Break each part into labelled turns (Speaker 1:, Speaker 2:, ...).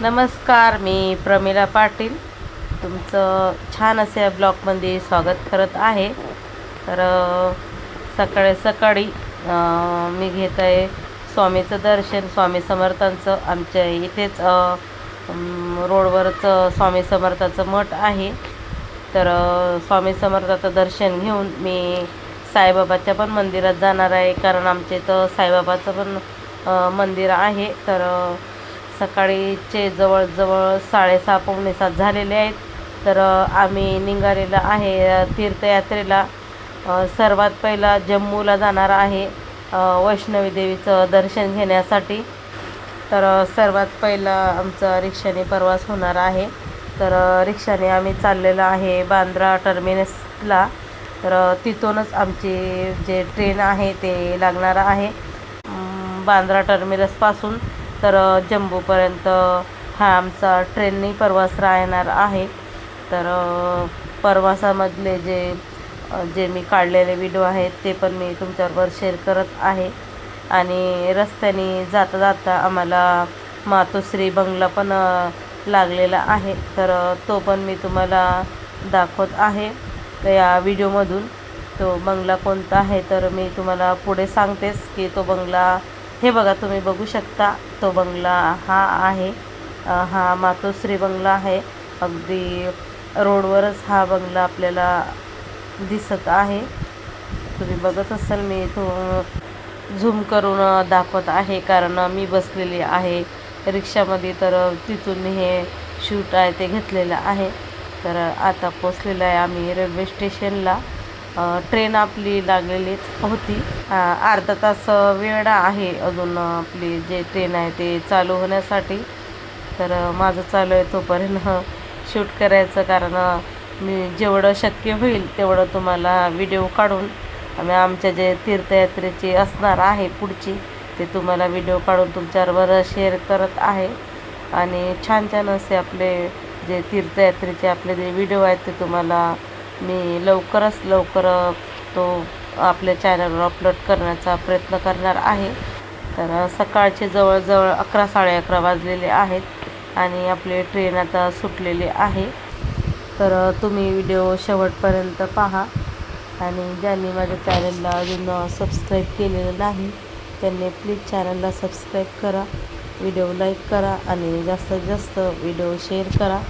Speaker 1: नमस्कार, मी प्रमिला पाटील तुमचं छान असे ब्लॉगमध्ये स्वागत करत आहे। तर सकाळी सकाळी मी घेत आहे स्वामीचं दर्शन। स्वामी समर्थांचं आमच्या इथेच रोडवरच स्वामी समर्थाचं मठ आहे। तर स्वामी समर्थाचं दर्शन घेऊन मी साईबाबाच्या पण मंदिरात जाणार आहे, कारण आमच्या इथं साईबाबाचं पण मंदिर आहे। तर सकाळीचे जवळजवळ 6:30 पावणे 7 झालेले आहेत। तर आम्ही निघालेला आहे तीर्थयात्रेला। सर्वात पहिला जम्मूला जाणार आहे वैष्णवी देवीचं दर्शन घेण्यासाठी। तर सर्वात पहिला आमचा रिक्षाने प्रवास होणार आहे। तर रिक्षाने आम्ही चाललेलो आहे बांद्रा टर्मिनसला। तर तिथूनच आमची जे ट्रेन आहे ते लागणार आहे बांद्रा टर्मिनसपासून। तर जम्बूपर्यंत हा आमचा ट्रेननी प्रवास राहणार आहे। तर प्रवासामधले जे मी काढलेले व्हिडिओ आहेत ते पण मी तुमच्याबरोबर शेअर करत आहे। आणि रस्त्याने जाता जाता आम्हाला मातोश्री बंगला पण लागलेला आहे। तर तो पण मी तुम्हाला दाखवत आहे तर या व्हिडिओमधून। तो बंगला कोणता आहे तर मी तुम्हाला पुढे सांगतेस की तो बंगला हे बघा, तुम्ही बघू शकता तो बंगला हा आहे। हा मातोश्री बंगला आहे। अगदी रोडवरच हा बंगला आपल्याला दिसत आहे। तुम्ही बघत असाल, मी तो झूम करून दाखवत आहे कारण मी बसलेली आहे रिक्षामध्ये। तर तिथून मी हे शूट आहे ते घेतलेलं आहे। तर आता पोचलेलं आहे आम्ही रेल्वे स्टेशनला। ट्रेन आपली लागलेलीच होती। अर्धा तास वेळ आहे अजून आपली जे ट्रेन आहे ते चालू होण्यासाठी। तर माझं चालू आहे तोपर्यंत शूट करायचं, कारण मी जेवढं शक्य होईल तेवढं तुम्हाला व्हिडिओ काढून आमच्या जे तीर्थयात्रेची असणार आहे पुढची ते तुम्हाला व्हिडिओ काढून तुमच्याबरोबर शेअर करत आहे। आणि छान छान असे आपले जे तीर्थयात्रेचे आपले जे व्हिडिओ आहेत ते तुम्हाला मी लवकर तो आपल्या चॅनलवर अपलोड करण्याचा प्रयत्न करणार आहे। तर सकाळचे जवळजवळ 11 11:30 वाजलेले आहेत आणि आपली ट्रेन आता सुटलेली आहे। तर तुम्ही व्हिडिओ शेवटपर्यंत पहा। आणि ज्यांनी माझ्या चॅनलला अजून सबस्क्राईब केलेलं नाही त्यांनी प्लीज चॅनलला सबस्क्राईब करा, व्हिडिओ लाईक करा आणि जास्तीत जास्त व्हिडिओ शेअर करा।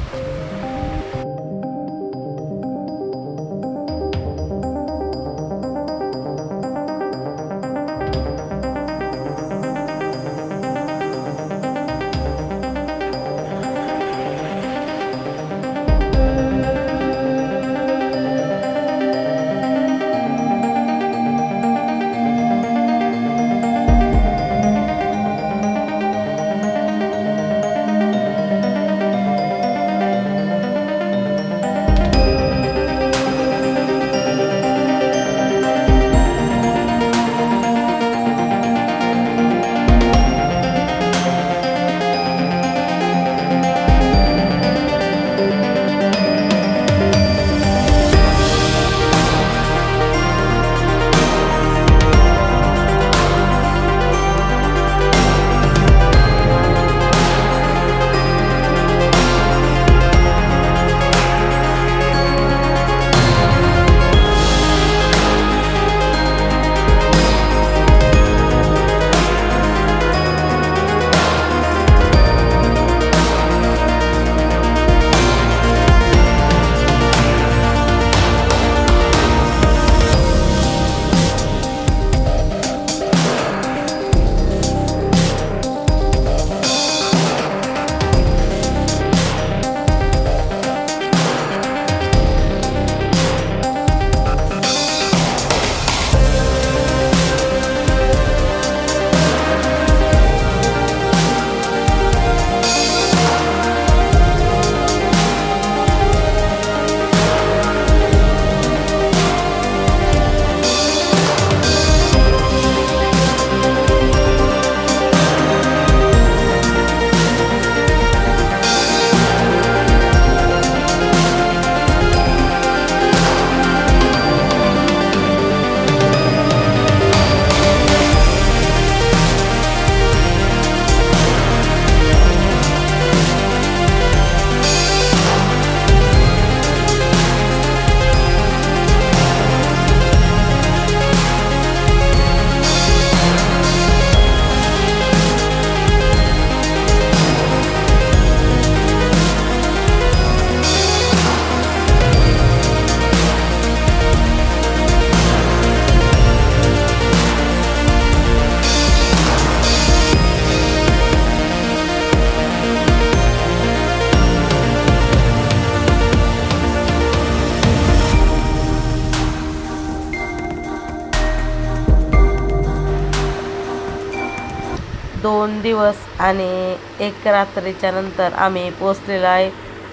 Speaker 1: दिवस आणि 1 रात्रीच्या नंतर आम्ही पोचलेलो आहे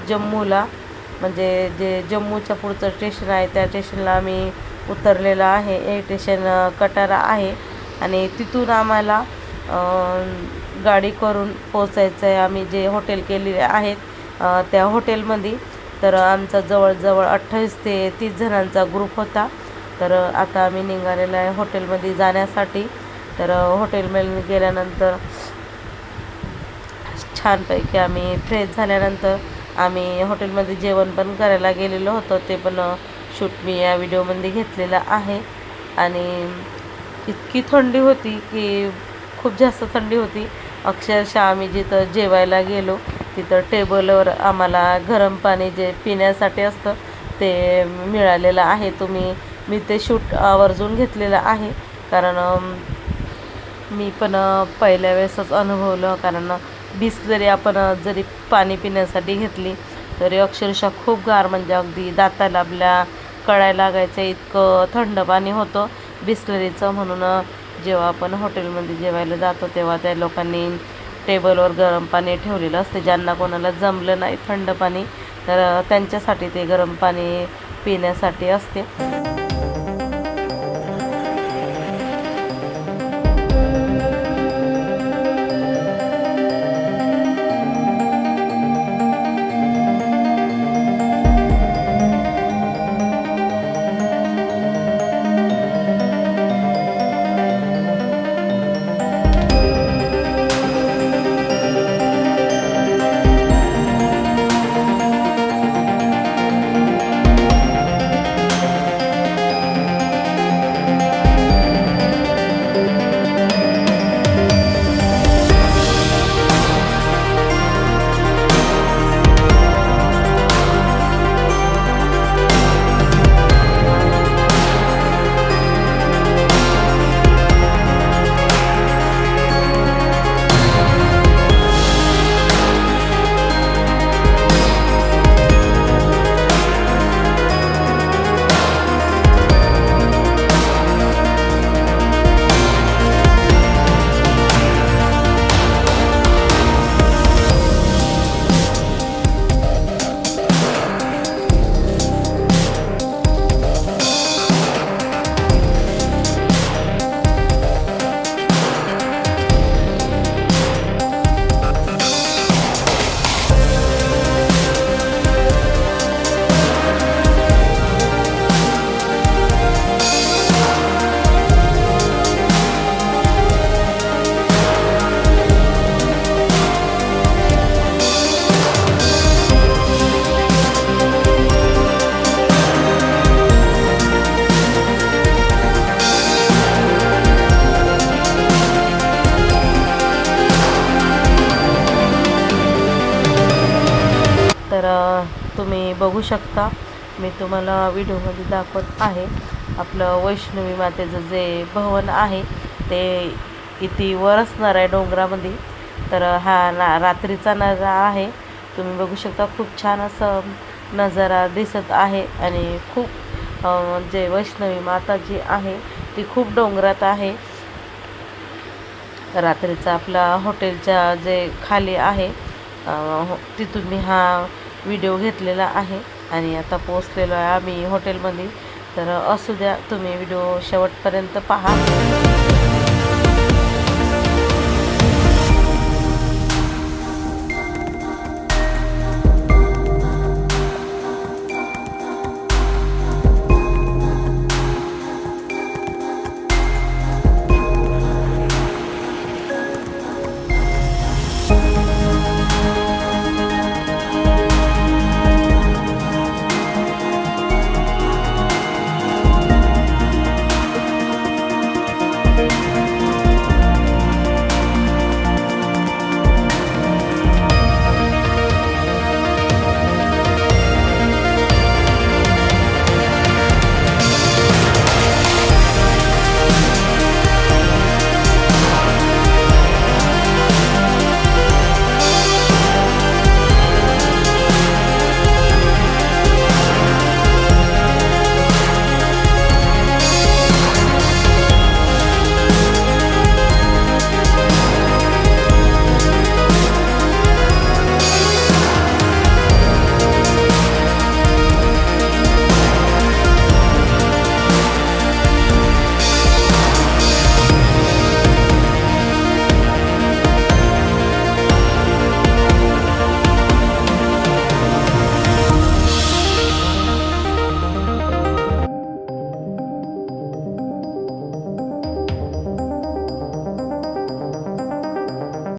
Speaker 1: जम्मूला. म्हणजे जे जम्मूच्या पुढचं स्टेशन आहे त्या स्टेशनला आम्ही उतरलेलं आहे. हे स्टेशन कटारा आहे आणि तिथून आम्हाला गाडी करून पोचायचं आहे. आम्ही जे हॉटेल केलेले आहेत त्या हॉटेलमध्ये. तर आमचा जवळजवळ 28 ते 30 जणांचा ग्रुप होता. तर आता आम्ही निघालेलो आहे हॉटेलमध्ये जाण्यासाठी. तर हॉटेलमध्ये गेल्यानंतर छानपैकी आम्ही फ्रेश झाल्यानंतर आम्ही हॉटेलमध्ये जेवण पण करायला गेलेलो होतो. ते पण शूट मी या व्हिडिओमध्ये घेतलेला आहे. आणि इतकी थंडी होती की खूप जास्त थंडी होती. अक्षरशः आम्ही जिथं जेवायला गेलो तिथं टेबलवर आम्हाला गरम पाणी जे पिण्यासाठी असतं ते मिळालेलं आहे. मी ते शूट आवर्जून घेतलेलं आहे कारण मी पण पहिल्या वेळेसच अनुभवलं. कारण बिसलरी आपण जरी पाणी पिण्यासाठी घेतली तरी अक्षरशः खूप गार, म्हणजे अगदी दाताला आपल्या कळायला लागायचं इतकं थंड पाणी होतं बिसलरीचं. म्हणून जेव्हा आपण हॉटेलमध्ये जेवायला जातो तेव्हा त्या लोकांनी टेबलवर गरम पाणी ठेवलेलं असते. ज्यांना कोणाला जमलं नाही थंड पाणी तर त्यांच्यासाठी ते गरम पाणी पिण्यासाठी असते. तर तुम्ही बघू शकता, मी तुम्हाला व्हिडिओमध्ये दाखवत आहे आपलं वैष्णवी मातेचं जे भवन आहे ते इथे वर असणार आहे डोंगरामध्ये. तर हा रात्रीचा नजारा आहे. तुम्ही बघू शकता खूप छान असं नजारा दिसत आहे. आणि खूप जे वैष्णवी माता जी आहे ती खूप डोंगरात आहे. रात्रीचा आपला हॉटेलच्या जे खाली आहे तिथून मी हा व्हिडिओ घेतलेला आहे. आणि आता पोचलेलो आहे आम्ही हॉटेलमध्ये. तर असू द्या, तुम्ही व्हिडिओ शेवटपर्यंत पहा.